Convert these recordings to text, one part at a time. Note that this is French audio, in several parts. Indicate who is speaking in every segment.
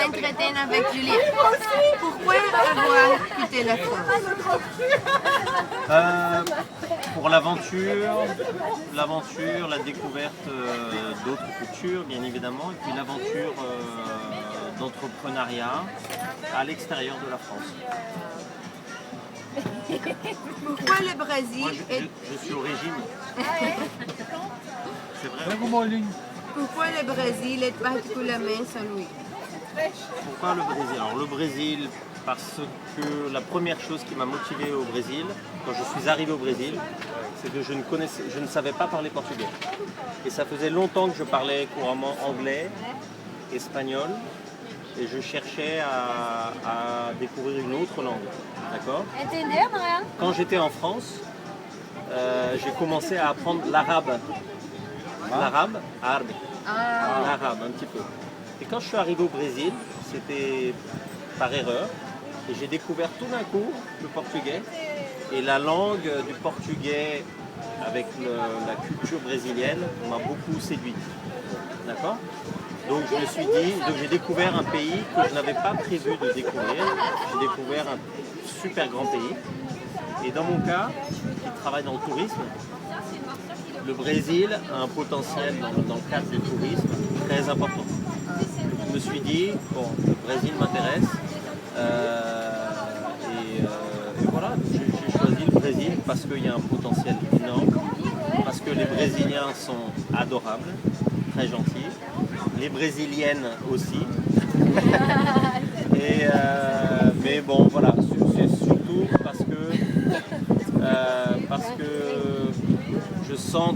Speaker 1: bien crétin avec Juliette. Pourquoi avoir quitté la France?
Speaker 2: Pour l'aventure, la découverte d'autres cultures, bien évidemment, et puis l'aventure d'entrepreneuriat à l'extérieur de la France.
Speaker 1: Pourquoi le Brésil
Speaker 2: Moi, je suis au régime. C'est vrai.
Speaker 1: Pourquoi le Brésil est particulièrement Saint-Louis?
Speaker 2: Pourquoi le Brésil? Alors le Brésil, parce que la première chose qui m'a motivé au Brésil, quand je suis arrivé au Brésil, c'est que je ne savais pas parler portugais. Et ça faisait longtemps que je parlais couramment anglais, espagnol, et je cherchais à découvrir une autre langue. D'accord? Quand j'étais en France, j'ai commencé à apprendre l'arabe. L'arabe, l'arabe un petit peu. Et quand je suis arrivé au Brésil, c'était par erreur, et j'ai découvert tout d'un coup le portugais. Et la langue du portugais avec la culture brésilienne m'a beaucoup séduit. D'accord? Donc je me suis dit, donc j'ai découvert un pays que je n'avais pas prévu de découvrir. J'ai découvert un super grand pays. Et dans mon cas, qui travaille dans le tourisme, le Brésil a un potentiel dans le cadre du tourisme très important. Donc, je me suis dit, bon, le Brésil m'intéresse. Et voilà, j'ai choisi le Brésil parce qu'il y a un potentiel énorme, parce que les Brésiliens sont adorables, très gentils, les Brésiliennes aussi. Mais bon, voilà, c'est surtout parce que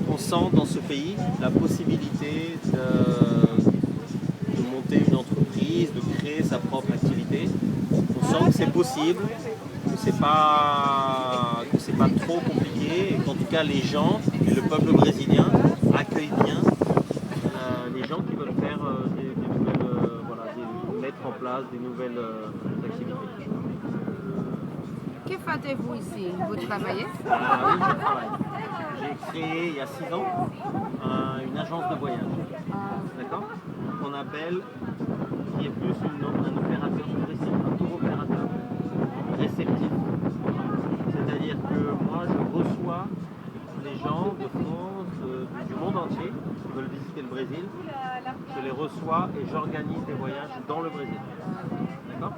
Speaker 2: qu'on sent dans ce pays la possibilité de monter une entreprise, de créer sa propre activité. On sent que c'est possible, que c'est pas trop compliqué, et qu'en tout cas les gens, et le peuple brésilien accueillent bien les gens qui veulent faire mettre en place des nouvelles activités.
Speaker 1: Que faites-vous ici? Vous travaillez?
Speaker 2: Oui, je travaille. J'ai créé il y a 6 ans une agence de voyage, d'accord? Qu'on appelle, qui est plus un opérateur touristique, un tour opérateur réceptif. C'est-à-dire que moi je reçois les gens de France, du monde entier qui veulent visiter le Brésil. Je les reçois et j'organise des voyages dans le Brésil. D'accord?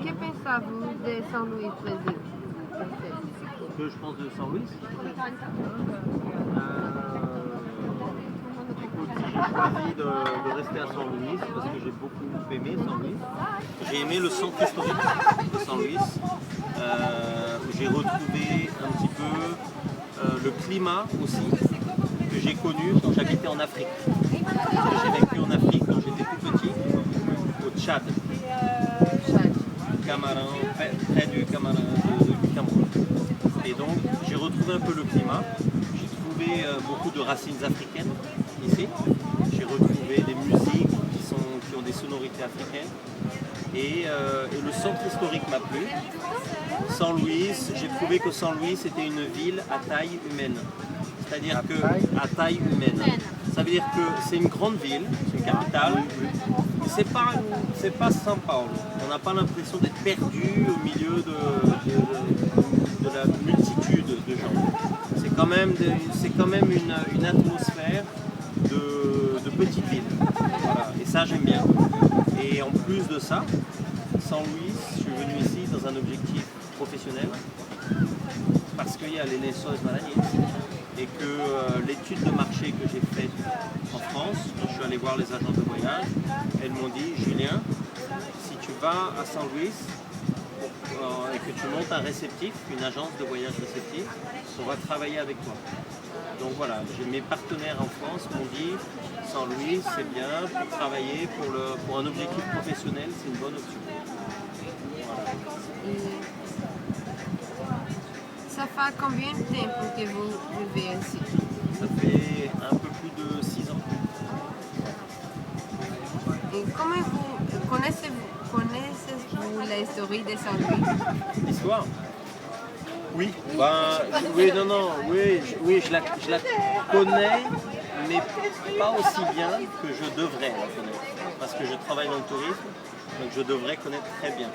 Speaker 1: Que pensez-vous de Saint-Louis, Brésil?
Speaker 2: Que je pense de Saint-Louis? Écoute, j'ai choisi de rester à Saint-Louis parce que j'ai beaucoup aimé Saint-Louis. J'ai aimé le centre historique de Saint-Louis, où j'ai retrouvé un petit peu le climat aussi que j'ai connu quand j'habitais en Afrique. J'ai vécu en Afrique quand j'étais tout petit, au Tchad. Cameroun, près du Cameroun. Et donc j'ai retrouvé un peu le climat, j'ai trouvé beaucoup de racines africaines ici, j'ai retrouvé des musiques qui ont des sonorités africaines, et le centre historique m'a plu. Saint-Louis, j'ai trouvé que Saint-Louis c'était une ville à taille humaine, c'est-à-dire que à taille humaine. Ça veut dire que c'est une grande ville, c'est une capitale, mais c'est pas São Paulo. On n'a pas l'impression d'être perdu au milieu de la multitude de gens. C'est quand même une atmosphère de petite ville. Voilà. Et ça j'aime bien. Et en plus de ça, Saint-Louis, je suis venu ici dans un objectif professionnel parce qu'il y a les Lençóis Maranhenses et que l'étude de marché que j'ai faite en France, quand je suis allé voir les agents de voyage, elles m'ont dit, Julien, si tu vas à Saint-Louis et que tu montes un réceptif, une agence de voyage réceptif, on va travailler avec toi. Donc voilà, mes partenaires en France m'ont dit, Saint-Louis c'est bien pour travailler, pour un objectif professionnel, c'est une bonne option. Voilà.
Speaker 1: Ça fait combien de temps que vous vivez ici?
Speaker 2: Ça fait un peu plus de 6 ans.
Speaker 1: Et comment connaissez-vous l'histoire de Saint-Louis?
Speaker 2: L'histoire? Oui. Oui, je la connais, mais pas aussi bien que je devrais la connaître. Parce que je travaille dans le tourisme, donc je devrais connaître très bien.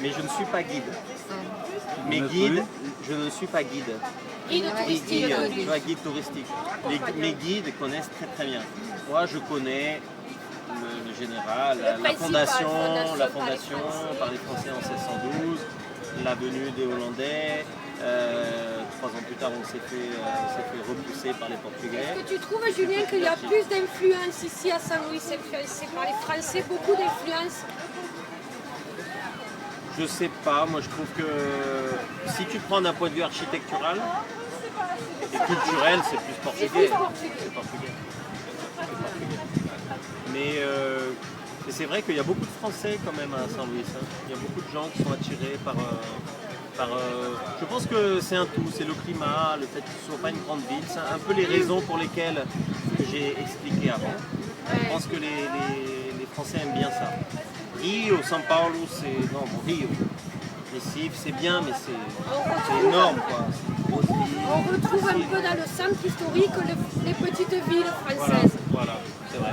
Speaker 2: Mais je ne suis pas guide. Mes guides, je ne suis pas guide.
Speaker 3: Guide touristique.
Speaker 2: Tu vois, guide touristique. Mes guides connaissent très très bien. Moi, je connais le général, la fondation par les Français en 1612, la venue des Hollandais. 3 ans plus tard, on s'est fait repousser par les Portugais.
Speaker 3: Est-ce que tu trouves, Julien, qu'il y a plus d'influence ici à Saint-Louis, influencé par les Français, beaucoup d'influence?
Speaker 2: Je sais pas, moi je trouve que si tu prends d'un point de vue architectural et culturel, c'est plus portugais. C'est portugais. Mais c'est vrai qu'il y a beaucoup de Français quand même à Saint-Louis. Hein. Il y a beaucoup de gens qui sont attirés par... je pense que c'est un tout, c'est le climat, le fait que ce ne soit pas une grande ville, c'est un peu les raisons pour lesquelles que j'ai expliqué avant. Je pense que les Français aiment bien ça. Rio, São Paulo, c'est... Non, bon, Rio. Recife, c'est bien, mais c'est énorme, quoi.
Speaker 3: On retrouve un peu dans le centre historique les petites villes françaises.
Speaker 2: Voilà, c'est vrai.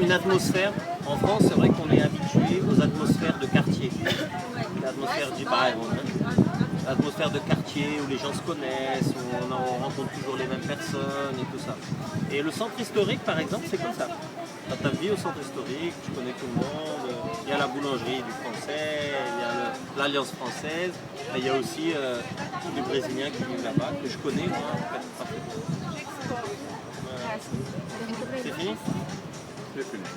Speaker 2: Une atmosphère. En France, c'est vrai qu'on est habitué aux atmosphères de quartier. L'atmosphère du bairro, hein. L'atmosphère de quartier où les gens se connaissent, où on rencontre toujours les mêmes personnes et tout ça. Et le centre historique, par exemple, c'est comme ça. Quand tu vis au centre historique, tu connais tout le monde, il y a la boulangerie du français, il y a l'Alliance française, mais il y a aussi des Brésiliens qui vivent là-bas, que je connais moi en fait parfaitement. C'est fini? C'est fini.